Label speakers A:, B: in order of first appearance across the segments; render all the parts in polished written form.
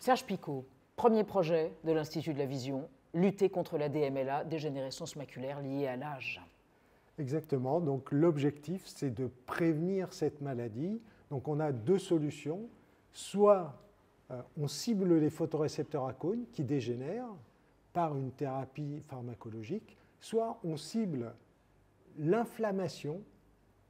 A: Serge Picot, premier projet de l'Institut de la Vision, lutter contre la DMLA, dégénérescence maculaire liée à l'âge.
B: Exactement. Donc l'objectif, c'est de prévenir cette maladie. Donc on a deux solutions. Soit on cible les photorécepteurs à cônes qui dégénèrent par une thérapie pharmacologique, soit on cible l'inflammation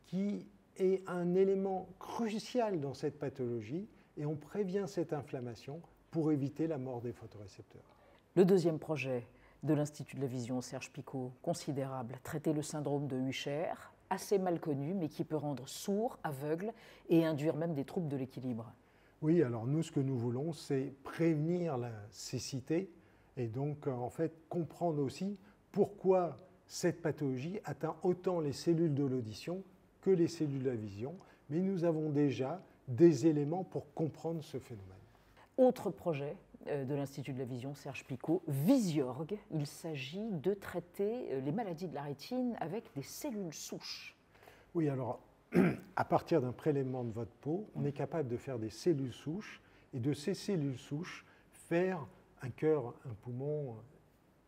B: qui est un élément crucial dans cette pathologie et on prévient cette inflammation pour éviter la mort des photorécepteurs.
A: Le deuxième projet de l'Institut de la Vision, Serge Picot, considérable, traiter le syndrome de Usher, assez mal connu, mais qui peut rendre sourd, aveugle et induire même des troubles de l'équilibre.
B: Oui, alors nous, ce que nous voulons, c'est prévenir la cécité et donc, en fait, comprendre aussi pourquoi cette pathologie atteint autant les cellules de l'audition que les cellules de la vision. Mais nous avons déjà des éléments pour comprendre ce phénomène.
A: Autre projet de l'Institut de la Vision, Serge Picot, Visiorg. Il s'agit de traiter les maladies de la rétine avec des cellules souches.
B: Oui, alors, à partir d'un prélèvement de votre peau, on est capable de faire des cellules souches et de ces cellules souches faire un cœur, un poumon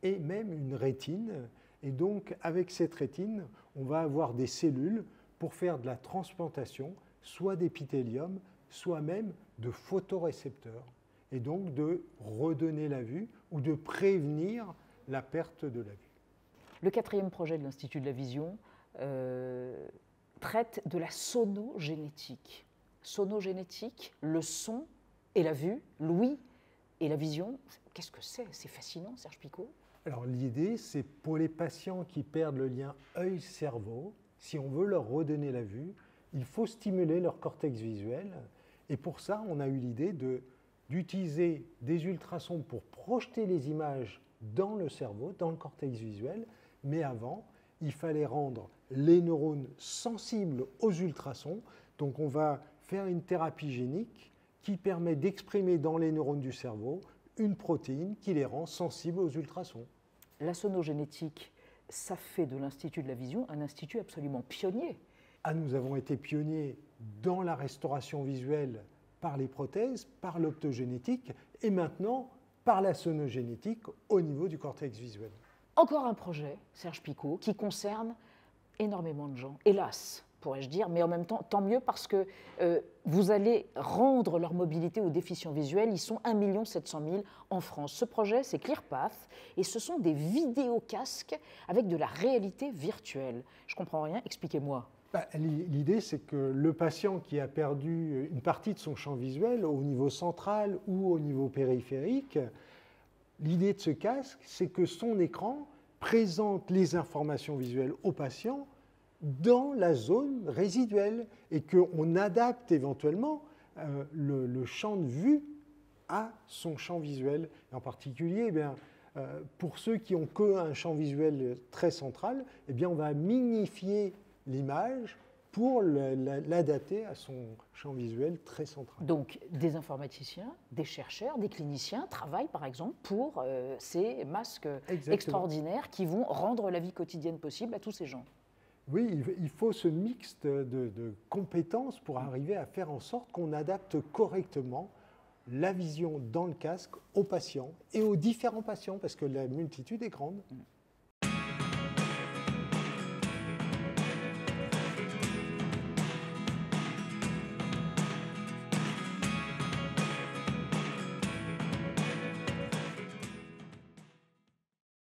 B: et même une rétine. Et donc, avec cette rétine, on va avoir des cellules pour faire de la transplantation, soit d'épithélium, soit même de photorécepteurs. Et donc de redonner la vue ou de prévenir la perte de la vue.
A: Le quatrième projet de l'Institut de la Vision traite de la sonogénétique. Sonogénétique, le son et la vue, l'ouïe et la vision. Qu'est-ce que c'est? C'est fascinant, Serge Picot.
B: Alors l'idée, c'est pour les patients qui perdent le lien œil-cerveau, si on veut leur redonner la vue, il faut stimuler leur cortex visuel. Et pour ça, on a eu l'idée d'utiliser des ultrasons pour projeter les images dans le cerveau, dans le cortex visuel. Mais avant, il fallait rendre les neurones sensibles aux ultrasons. Donc on va faire une thérapie génique qui permet d'exprimer dans les neurones du cerveau une protéine qui les rend sensibles aux ultrasons.
A: La sonogénétique, ça fait de l'Institut de la Vision un institut absolument pionnier.
B: Ah, nous avons été pionniers dans la restauration visuelle par les prothèses, par l'optogénétique et maintenant par la sonogénétique au niveau du cortex visuel.
A: Encore un projet, Serge Picot, qui concerne énormément de gens, hélas, pourrais-je dire, mais en même temps, tant mieux parce que vous allez rendre leur mobilité aux déficients visuels. Ils sont 1 700 000 en France. Ce projet, c'est ClearPath, et ce sont des vidéocasques avec de la réalité virtuelle. Je ne comprends rien, expliquez-moi.
B: L'idée, c'est que le patient qui a perdu une partie de son champ visuel au niveau central ou au niveau périphérique, l'idée de ce casque, c'est que son écran présente les informations visuelles au patient dans la zone résiduelle et qu'on adapte éventuellement le champ de vue à son champ visuel. Et en particulier, pour ceux qui n'ont qu'un champ visuel très central, on va minifier l'image pour l'adapter à son champ visuel très central.
A: Donc, des informaticiens, des chercheurs, des cliniciens travaillent par exemple pour ces masques extraordinaires qui vont rendre la vie quotidienne possible à tous ces gens.
B: Oui, il faut ce mix de compétences pour arriver à faire en sorte qu'on adapte correctement la vision dans le casque aux patients et aux différents patients, parce que la multitude est grande.